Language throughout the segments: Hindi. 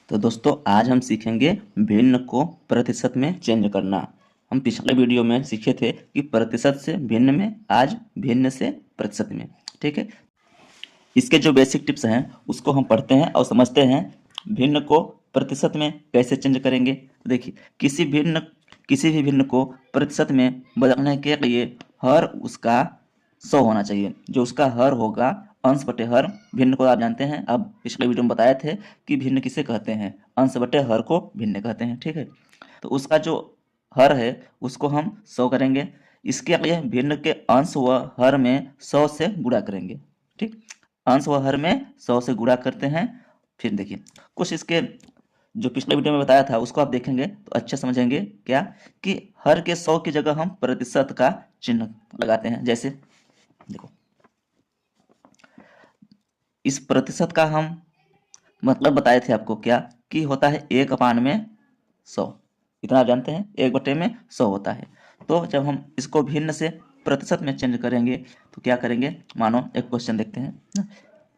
तो दोस्तों आज हम सीखेंगे भिन्न को प्रतिशत में चेंज करना। हम पिछले वीडियो में सीखे थे कि प्रतिशत से भिन्न में, आज भिन्न से प्रतिशत में। ठीक है, इसके जो बेसिक टिप्स हैं उसको हम पढ़ते हैं और समझते हैं। भिन्न को प्रतिशत में कैसे चेंज करेंगे। तो देखिए, किसी भी भिन्न को प्रतिशत में बदलने के लिए हर उसका 100 होना चाहिए। जो उसका हर होगा, अंश बटे हर। भिन्न को आप जानते हैं, अब पिछले वीडियो में बताए थे कि भिन्न किसे कहते हैं, अंश बटे हर को भिन्न कहते हैं। ठीक है, तो उसका जो हर है उसको हम 100 करेंगे। इसके लिए भिन्न के अंश व हर में 100 से गुणा करेंगे। ठीक, अंश व हर में 100 से गुणा करते हैं। फिर देखिए, कुछ इसके जो पिछले वीडियो में बताया था उसको आप देखेंगे तो अच्छे समझेंगे क्या कि हर के 100 की जगह हम प्रतिशत का चिन्ह लगाते हैं। जैसे देखो, इस प्रतिशत का हम मतलब बताए थे आपको क्या कि होता है 1/100। इतना आप जानते हैं, 1/100 होता है। तो जब हम इसको भिन्न से प्रतिशत में चेंज करेंगे तो क्या करेंगे, मानो एक क्वेश्चन देखते हैं ना।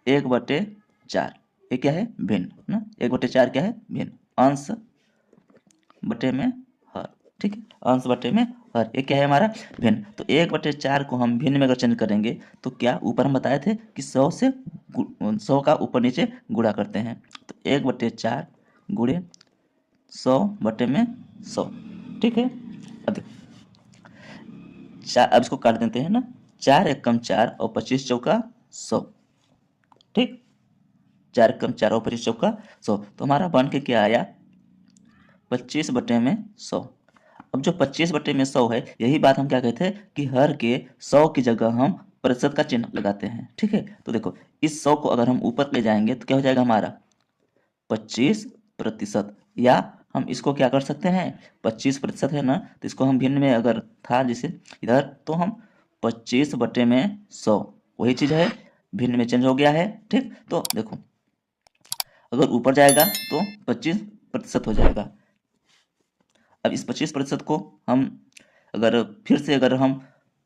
1/4 ये क्या है, भिन्न ना। 1/4 क्या है, भिन्न। अंश बटे में हर। ठीक है, अंश बटे में हर, ये क्या है हमारा, भिन्न। तो 1/4 को हम भिन्न में अगर चेंज करेंगे तो क्या, ऊपर हम बताए थे कि 100 का ऊपर नीचे गुणा करते हैं। तो 1/4 गुणे 100/100। ठीक है, अब देखो, अब इसको काट देते हैं ना। 4 एकम 4 और 25 चौका 100। ठीक, 4 एकम 4 और 25 चौका 100। तो हमारा बन के क्या आया, 25/100। अब जो 25/100 है, यही बात हम क्या कहते हैं कि हर के 100 की जगह हम प्रतिशत का चिन्ह लगाते हैं। ठीक है, तो देखो, इस 100 को अगर हम ऊपर ले जाएंगे तो क्या हो जाएगा हमारा 25%। या हम इसको क्या कर सकते हैं, 25% है ना, तो इसको हम भिन्न में अगर था जैसे इधर, तो हम 25/100 वही चीज है, भिन्न में चेंज हो गया है। ठीक, तो देखो, अगर ऊपर जाएगा तो 25% हो जाएगा। अब इस 25% को हम अगर फिर से अगर हम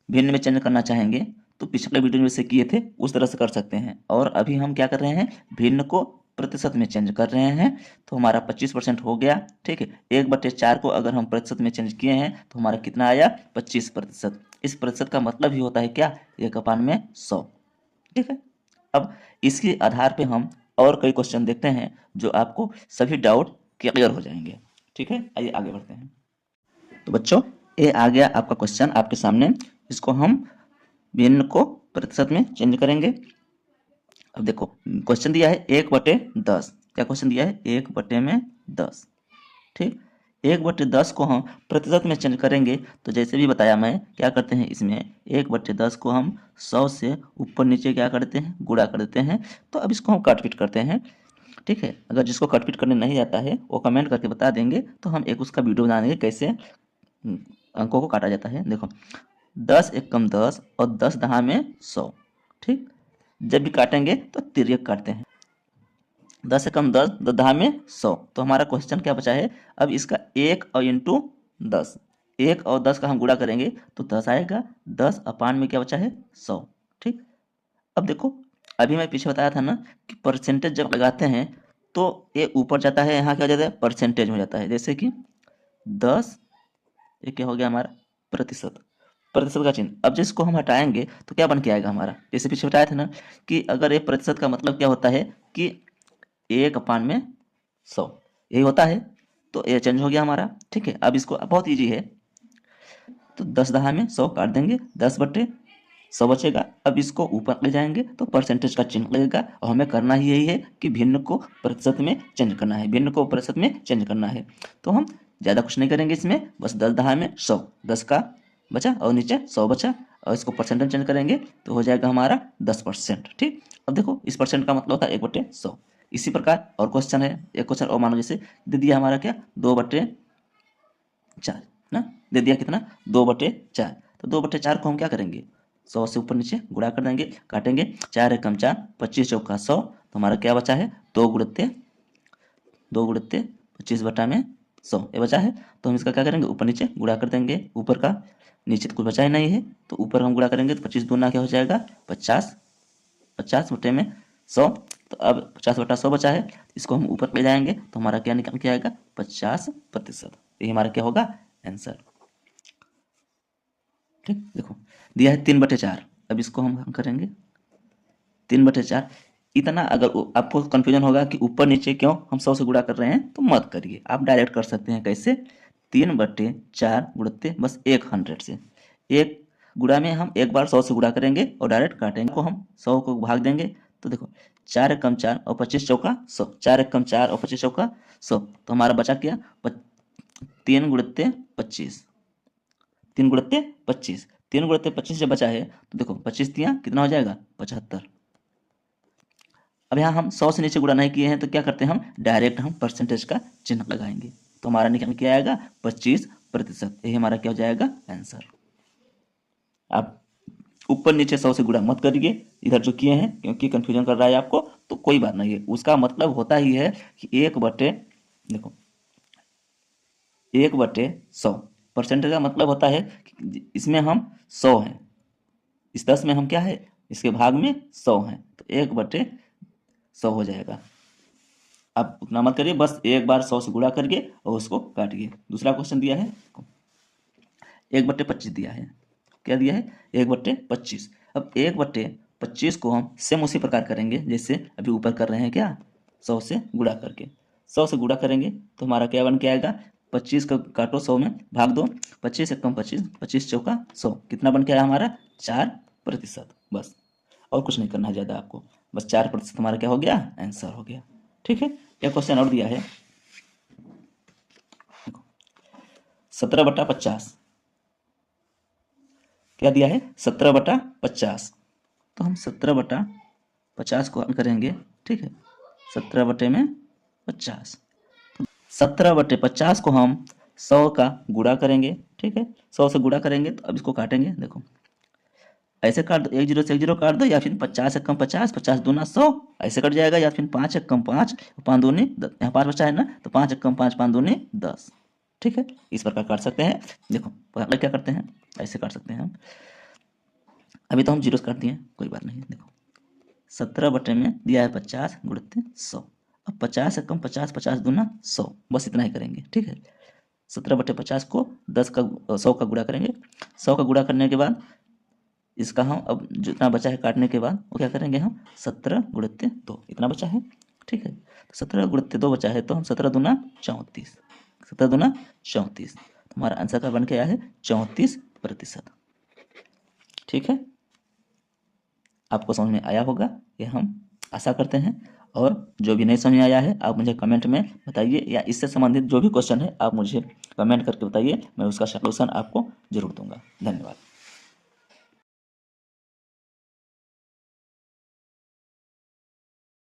भिन्न में चेंज करना चाहेंगे तो पिछले वीडियो में से किए थे उस तरह से कर सकते हैं। और अभी हम क्या कर रहे हैं, भिन्न को प्रतिशत में चेंज कर रहे हैं। तो हमारा 25% हो गया। ठीक है, 1/4 को अगर हम प्रतिशत में चेंज किए हैं तो हमारा कितना आया, 25%। इस प्रतिशत का मतलब ही होता है क्या, 1/100। ठीक है, अब इसके आधार पे हम और कई क्वेश्चन देखते हैं जो आपको सभी डाउट क्लियर हो जाएंगे। ठीक है, आइए आगे बढ़ते हैं। तो बच्चों, ये आ गया आपका क्वेश्चन आपके सामने। इसको हम भिन्न को प्रतिशत में चेंज करेंगे। अब देखो, क्वेश्चन दिया है 1/10। क्या क्वेश्चन दिया है, 1/10। ठीक, 1/10 को हम प्रतिशत में चेंज करेंगे तो जैसे भी बताया मैं, क्या करते हैं इसमें 1/10 को हम 100 से ऊपर नीचे क्या करते हैं, गुणा कर देते हैं। तो अब इसको हम काटपीट करते हैं। ठीक है, अगर जिसको काटपीट करने नहीं आता है वो कमेंट करके बता देंगे तो हम एक उसका वीडियो बना देंगे कैसे अंकों को काटा जाता है। देखो, 10 एकम 10 और 10 दहा में 100। ठीक, जब भी काटेंगे तो तिर्यक काटते हैं। 10 एकम 10, 10 दहा में 100। तो हमारा क्वेश्चन क्या बचा है, अब इसका 1 और इंटू 10, 1 और 10 का हम गुणा करेंगे तो 10 आएगा। 10 अपान में क्या बचा है, 100। ठीक, अब देखो, अभी मैं पीछे बताया था ना कि परसेंटेज जब लगाते हैं तो ये ऊपर जाता है, यहाँ क्या हो जाता है, परसेंटेज हो जाता है। जैसे कि 10, ये क्या हो गया हमारा, प्रतिशत, प्रतिशत का चिन्ह। अब जिसको हम हटाएंगे तो क्या बन के आएगा हमारा, जैसे पीछे बताया था ना कि अगर ये प्रतिशत का मतलब क्या होता है कि 1/100 यही होता है। तो ये चेंज हो गया हमारा। ठीक है, अब इसको बहुत ईजी है। तो 10 दहा में 100 काट देंगे, 10/100 बचेगा। अब इसको ऊपर ले जाएंगे तो परसेंटेज का चिन्ह लगेगा। और हमें करना ही यही है कि भिन्न को प्रतिशत में चेंज करना है, भिन्न को प्रतिशत में चेंज करना है। तो हम ज़्यादा कुछ नहीं करेंगे इसमें, बस 10 दहा में 100, 10 का बचा और नीचे 100 बचा, और इसको परसेंट में चेंज करेंगे तो हो जाएगा हमारा 10%। ठीक, अब देखो, इस परसेंट का मतलब होता है 1/100। इसी प्रकार और क्वेश्चन है, एक क्वेश्चन और मानो, जैसे दे दिया हमारा क्या, 2/4 ना, दे दिया कितना, 2/4। तो 2/4 को हम क्या करेंगे, 100 से ऊपर नीचे गुणा कर देंगे, काटेंगे। 4 एकम 4, 25 चौका 100। तो हमारा क्या बचा है, 2 गुणित्ते 25/100 ये बचा है। तो हम इसका क्या करेंगे, ऊपर नीचे गुणा कर देंगे। ऊपर का नीचे तो कुछ बचा ही नहीं है, तो ऊपर हम गुणा करेंगे तो 25 दूना क्या हो जाएगा, 50। 50 बटे में 100। तो अब 50/100 बचा है, इसको हम ऊपर ले जाएंगे तो हमारा क्या निकल के आएगा 50%। ये हमारा क्या होगा आंसर। ठीक, देखो दिया है 3/4। अब इसको हम करेंगे 3/4। इतना अगर आपको कंफ्यूजन होगा कि ऊपर नीचे क्यों हम 100 से गुणा कर रहे हैं तो मत करिए, आप डायरेक्ट कर सकते हैं। कैसे? 3/4 गुणते बस 100 से। एक गुणा में हम एक बार 100 से गुणा करेंगे और डायरेक्ट काटेंगे, को हम 100 को भाग देंगे तो देखो 4 एकम 4 और 25 चौका 100, 4 एकम 4 और 25 चौका 100। तो हमारा बचा क्या 3 गुणते 25, 3 गुणते 25, 3 गुणते 25 जब बचा है तो देखो 25 तियां कितना हो जाएगा 75। अब यहाँ हम 100 से नीचे गुणा नहीं किए हैं तो क्या करते हैं हम डायरेक्ट हम परसेंटेज का चिन्ह लगाएंगे तो हमारा निकल के आएगा 25%। यही हमारा क्या हो जाएगा आंसर। आप ऊपर नीचे 100 से गुणा मत करिए इधर जो किए हैं, क्योंकि कंफ्यूजन कर रहा है आपको तो कोई बात नहीं है। उसका मतलब होता ही है कि 1/, देखो 1/100 परसेंटेज का मतलब होता है कि इसमें हम 100 हैं, इस 10 में हम क्या है इसके भाग में 100 हैं तो 1/100 हो जाएगा। आप उतना मत करिए, बस एक बार 100 से गुणा करिए और उसको काटिए। दूसरा क्वेश्चन दिया है 1/25 दिया है। क्या दिया है 1/25। अब 1/25 को हम सेम उसी प्रकार करेंगे जैसे अभी ऊपर कर रहे हैं, क्या 100 से गुणा करके। 100 से गुणा करेंगे तो हमारा क्या बन के आएगा 25 का काटो 100 में भाग दो, 25 एकम 25, 25 चौका 100, कितना बन के आया हमारा 4%। बस और कुछ नहीं करना है ज़्यादा आपको, बस 4% हमारा क्या हो गया आंसर हो गया। ठीक है, एक क्वेश्चन और दिया है 17/50। क्या दिया है 17/50। तो हम 17/50 को हल करेंगे। ठीक है, 17/50, 17/50 को हम 100 का गुणा करेंगे। ठीक है, 100 से गुणा करेंगे तो अब इसको काटेंगे। देखो ऐसे काट दो, 1 0 से 1 0 काट दो, या फिर 50 एकम 50, 50 दूना 100 ऐसे कट जाएगा, या फिर 5 एकम 5, 5 दूनी 10, यहाँ 5 बचा है ना तो 5 एकम 5, 5 दूनी 10। ठीक है, इस प्रकार काट सकते हैं। देखो अगला क्या करते हैं, ऐसे काट सकते हैं हम। अभी तो हम जीरो काट दिए, कोई बात नहीं। देखो 17 में दिया है 50 गुणते 100। अब 50 एकम 50, 50 दूना 100, बस इतना ही करेंगे। ठीक है, 17/50 को 10 का 100 का गुणा करेंगे। 100 का गुणा करने के बाद इसका हम अब जितना बचा है काटने के बाद वो क्या करेंगे हम 17 गुणते 2, इतना बचा है। ठीक है, तो 17 गुणते 2 बचा है तो हम 17 दूना 34, 17 दूना 34, तो हमारा आंसर का बन के आया है 34%। ठीक है, आपको समझ में आया होगा ये हम आशा करते हैं। और जो भी नहीं समझ में आया है आप मुझे कमेंट में बताइए, या इससे संबंधित जो भी क्वेश्चन है आप मुझे कमेंट करके बताइए, मैं उसका सलूशन आपको जरूर दूंगा। धन्यवाद।